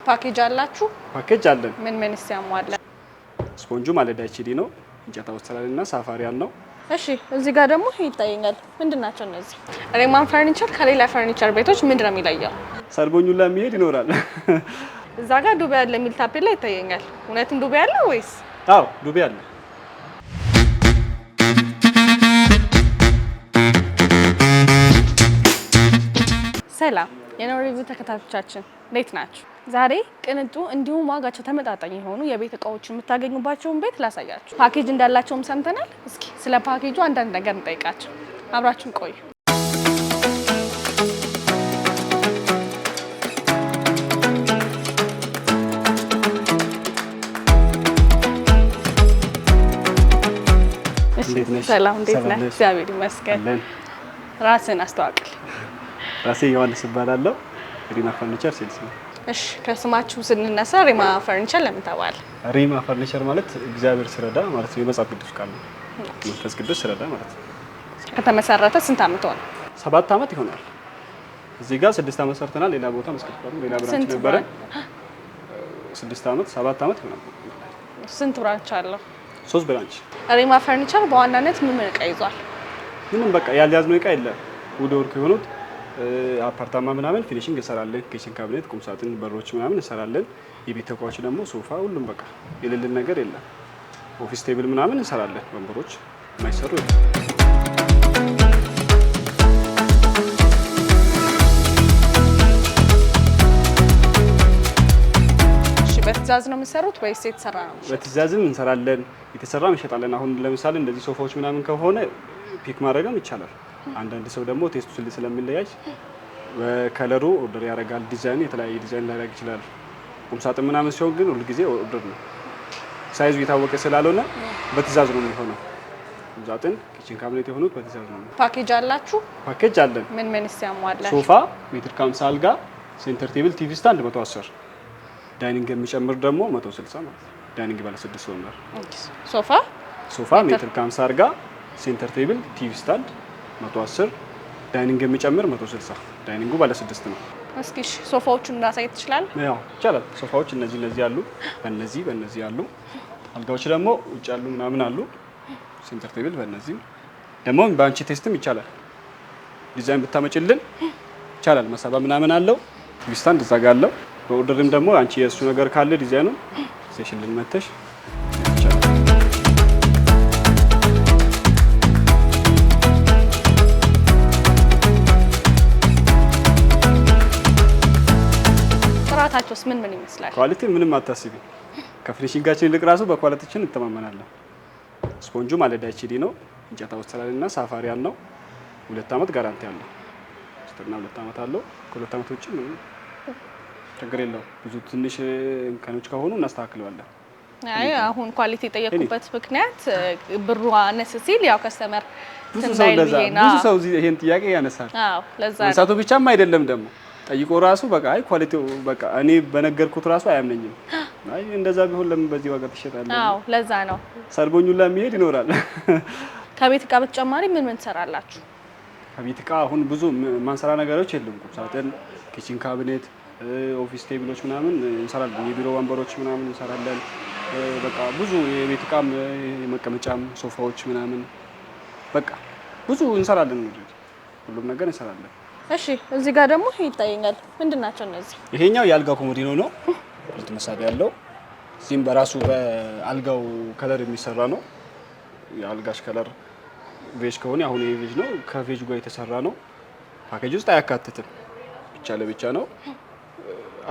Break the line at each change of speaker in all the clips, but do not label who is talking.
ፓኬጅ አላችሁ?
ፓኬጅ አለን።
ምን ያሟላ?
ስፖንጁ ማለዳ ኤችዲ ነው። እንጨት አውስትራሊያና ሳፋሪያን ነው።
እሺ እዚህ ጋር ደግሞ ይታየኛል። ምንድናቸው እነዚህ? ሬማን ፈርኒቸር ከሌላ ፈርኒቸር ቤቶች ምንድነው የሚለየው?
ሰርቦኙላ የሚሄድ ይኖራል።
እዛ ጋር ዱቤ ያለ የሚል ታፔላ ይታየኛል። እውነትም ዱቤ ያለ ወይስ?
አዎ ዱቤ አለ።
ሰላም የኖ ሪቪው ተከታታዮቻችን እንዴት ናችሁ? ዛሬ ቅንጡ እንዲሁም ዋጋቸው ተመጣጣኝ የሆኑ የቤት እቃዎችን የምታገኙባቸውን ቤት ላሳያችሁ። ፓኬጅ እንዳላቸውም ሰምተናል። እስኪ ስለ ፓኬጁ አንዳንድ ነገር እንጠይቃቸው። አብራችሁን ቆዩ። ሰላም እንዴት ነህ? እግዚአብሔር ይመስገን። ራስን አስተዋውቅ።
ራሴ ዮሐንስ እባላለሁ። ሪማ ፈርኒቸር ሴልስ ነው።
እሺ ከስማችሁ ስንነሳ ሪማ ፈርኒቸር ለምን ተባለ?
ሪማ ፈርኒቸር ማለት እግዚአብሔር ሲረዳ ማለት ነው። የመጽሐፍ ቅዱስ ቃል ነው። መንፈስ ቅዱስ ሲረዳ ማለት ነው።
ከተመሰረተ ስንት ዓመት ሆነ?
7 ዓመት ይሆናል። እዚህ ጋር 6 ዓመት ሰርተናል። ሌላ ቦታ መስከረም ሌላ ብራንች ነበረ። 6 ዓመት 7 ዓመት ይሆናል።
ስንት ብራንች አለው?
3 ብራንች።
ሪማ ፈርኒቸር በዋናነት ምን እቃ ይዟል?
ምንም በቃ ያልያዝነው እቃ የለም። ውድ ወርክ የሆኑት አፓርታማ ምናምን ፊኒሺንግ እንሰራለን። ኪችን ካቢኔት፣ ቁም ሳጥን፣ በሮች ምናምን እንሰራለን። የቤት እቃዎች ደግሞ ሶፋ፣ ሁሉም በቃ የሌለን ነገር የለም። ኦፊስ ቴብል ምናምን እንሰራለን። ወንበሮች የማይሰሩ
በትዕዛዝ ነው የምትሰሩት ወይስ የተሰራ ነው?
በትዕዛዝም እንሰራለን፣ የተሰራም እንሸጣለን። አሁን ለምሳሌ እንደዚህ ሶፋዎች ምናምን ከሆነ ፒክ ማድረግም ይቻላል። አንዳንድ ሰው ደግሞ ቴስቱ ስለሚለያይ በከለሩ ኦርደር ያደርጋል። ዲዛይን የተለያየ ዲዛይን ሊያደርግ ይችላል። ቁም ሳጥን ምናምን ሲሆን ግን ሁሉ ጊዜ ኦርደር ነው። ሳይዙ የታወቀ ስላልሆነ በትዕዛዝ ነው የሚሆነው። ቁም ሳጥን፣ ኪችን ካቢኔት የሆኑት በትዕዛዝ ነው።
ፓኬጅ አላችሁ?
ፓኬጅ አለን።
ምን ያሟላ?
ሶፋ ሜትር ከ50 አልጋ፣ ሴንተር ቴብል፣ ቲቪ ስታንድ 110፣ ዳይኒንግ የሚጨምር ደግሞ 160 ማለት ነው። ዳይኒንግ ባለ 6 ወንበር። ሶፋ ሜትር ከ50 አልጋ፣ ሴንተር ቴብል፣ ቲቪ ስታንድ 110፣ ዳይኒንግ የሚጨምር 160። ዳይኒንጉ ባለ 6 ነው።
እስኪ ሶፋዎቹን ማሳየት ትችላለህ?
ያው ይቻላል። ሶፋዎች እነዚህ አሉ፣ በእነዚህ አሉ። አልጋዎች ደግሞ ውጭ ያሉ ምናምን አሉ። ሴንተር ቴብል በእነዚህ ደግሞ በአንቺ ቴስትም ይቻላል። ዲዛይን ብታመጭልን ይቻላል። መሳባ ምናምን አለው። ቲቪ ስታንድ እዛ ጋር አለው። በኦርደርም ደግሞ አንቺ የእሱ ነገር ካለ ዲዛይኑ ሴሽን መተሽ
ጥራታቸውስ ምን ይመስላል?
ኳሊቲ ምንም አታስቢ። ከፊኒሺንጋችን ይልቅ ራሱ በኳሊቲችን እንተማመናለን። ስፖንጁ ማለዳ ኤችዲ ነው። እንጨት አውስትራሊያና ሳፋሪያን ነው። 2 ዓመት ጋራንቲ አለው። ስተና 2 ዓመት አለው። ከ2 ዓመት ውጪ ምንም ችግር የለው። ብዙ ትንሽ እንከኖች ከሆኑ እናስተካክለዋለን።
አይ አሁን ኳሊቲ የጠየቁበት ምክንያት ብሩ አነስ ሲል ያው ከስተመር
ብዙ ሰው ይሄን ጥያቄ ያነሳል።
አዎ ለዛ
ነው። ብቻም አይደለም ደግሞ ጠይቆ ራሱ በቃ አይ ኳሊቲው በቃ እኔ በነገርኩት ራሱ አያምነኝም። አይ እንደዛ ቢሆን ለምን በዚህ ዋጋ ትሸጣለህ?
አዎ ለዛ ነው።
ሰርቦኙላ የሚሄድ ይኖራል።
ከቤት እቃ በተጨማሪ ምን ትሰራላችሁ?
ከቤት እቃ አሁን ብዙ ማንሰራ ነገሮች የሉም። ቁም ሳጥን፣ ኪችን ካቢኔት፣ ኦፊስ ቴብሎች ምናምን እንሰራለን። የቢሮ ወንበሮች ምናምን እንሰራለን። በቃ ብዙ የቤት እቃም የመቀመጫም ሶፋዎች ምናምን በቃ ብዙ እንሰራለን። ሁሉም ነገር እንሰራለን።
እሺ እዚህ ጋር ደግሞ ይታየኛል። ምንድናቸው እነዚህ?
ይሄኛው የአልጋ ኮሞዲኖ ነው። ሁለት መሳቢያ ያለው። እዚህም በራሱ በአልጋው ከለር የሚሰራ ነው። የአልጋሽ ከለር ቬጅ ከሆነ አሁን ይሄ ቬጅ ነው። ከቬጅ ጋር የተሰራ ነው። ፓኬጅ ውስጥ አያካትትም። ብቻ ለብቻ ነው።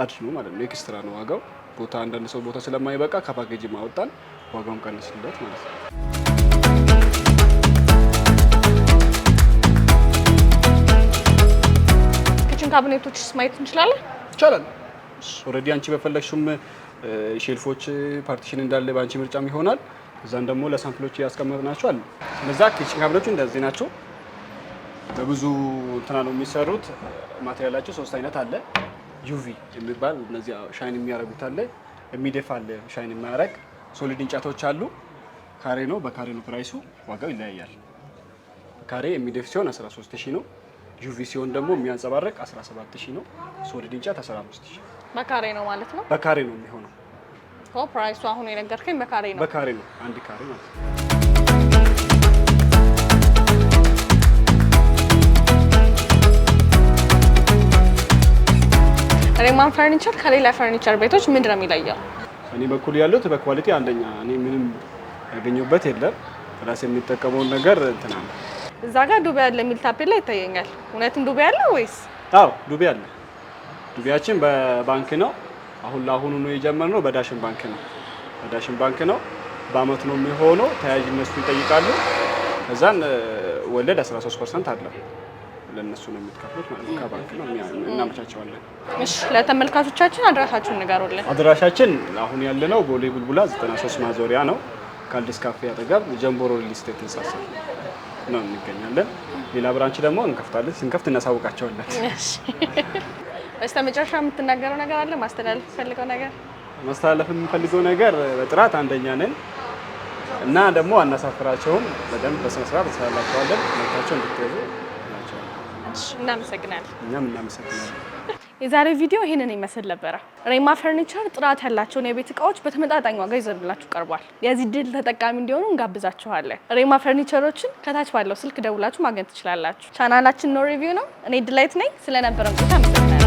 አድ ነው ማለት ነው። ኤክስትራ ነው ዋጋው። ቦታ አንዳንድ ሰው ቦታ ስለማይበቃ ከፓኬጅ ማወጣን ዋጋውን ቀንስለት ማለት ነው።
ኪችን ካቢኔቶችስ ማየት እንችላለን?
ይቻላል። ኦልሬዲ አንቺ በፈለግሽም ሼልፎች ፓርቲሽን እንዳለ በአንቺ ምርጫም ይሆናል። እዛን ደግሞ ለሳምፕሎች ያስቀመጥናቸው አሉ። እነዛ ኪችን ካቢኔቶቹ እንደዚህ ናቸው። በብዙ እንትና ነው የሚሰሩት። ማቴሪያላቸው 3 አይነት አለ። ዩቪ የሚባል እነዚህ ሻይን የሚያደርጉት አለ፣ የሚደፋ አለ፣ ሻይን የሚያደርግ ሶሊድ እንጨቶች አሉ። ካሬ ነው፣ በካሬ ነው ፕራይሱ። ዋጋው ይለያያል። ካሬ የሚደፍ ሲሆን 13000 ነው። ዩቪ ሲሆን ደግሞ የሚያንጸባርቅ 17000 ነው። ሶሊድ እንጨት 15000
በካሬ ነው ማለት ነው?
በካሬ ነው የሚሆነው።
ፕራይሱ አሁን የነገርከኝ በካሬ ነው?
በካሬ ነው፣ አንድ ካሬ ማለት ነው።
ሬማን ፈርኒቸር ከሌላ ፈርኒቸር ቤቶች ምንድን ነው የሚለየው?
እኔ በኩል ያሉት በኳሊቲ አንደኛ፣ እኔ ምንም ያገኘሁበት የለም። ራሴ የሚጠቀመውን ነገር እንትና ነው።
እዛ ጋር ዱቤ አለ የሚል ታፔላ ይታየኛል። እውነትም ዱቤ አለ ወይስ?
አዎ ዱቤ አለ። ዱቤያችን በባንክ ነው። አሁን ለአሁኑ ነው የጀመርነው፣ በዳሽን ባንክ ነው። በዳሽን ባንክ ነው። በአመት ነው የሚሆነው። ተያያዥነቱ ይጠይቃሉ። ከዛን ወለድ 13% አለው። ለነሱ ነው የምትከፍሉት ማለት ነው። ከባንክ ነው እናመቻቸዋለን።
እሺ ለተመልካቾቻችን አድራሻችሁን ንገሩልን።
አድራሻችን አሁን ያለነው ቦሌ ቡልቡላ 93 ማዞሪያ ነው። ካልዲስ ካፌ አጠገብ ጀምቦሮ ሪል ስቴት ህንጻ ስር ነው እንገኛለን። ሌላ ብራንች ደግሞ እንከፍታለን። ስንከፍት እናሳውቃቸዋለን። እሺ
በስተመጨረሻ የምትናገረው ነገር አለ? ማስተላለፍ የምፈልገው ነገር?
ማስተላለፍ የምፈልገው ነገር በጥራት አንደኛ ነን እና ደግሞ አናሳፍራቸውም። በደንብ በስነ ስርዓት እንሰራላቸዋለን። መታቸው እንድትገዙ ናቸው።
እናመሰግናለን።
እኛም እናመሰግናለን።
የዛሬው ቪዲዮ ይሄንን ይመስል ነበረ። ሬማ ፈርኒቸር ጥራት ያላቸውን የቤት እቃዎች በተመጣጣኝ ዋጋ ይዘንላችሁ ቀርቧል። የዚህ ድል ተጠቃሚ እንዲሆኑ እንጋብዛችኋለን። ሬማ ፈርኒቸሮችን ከታች ባለው ስልክ ደውላችሁ ማግኘት ትችላላችሁ። ቻናላችን ኖ ሪቪው ነው። እኔ ድላይት ነኝ። ስለነበረን ቆይታ አመሰግናለሁ።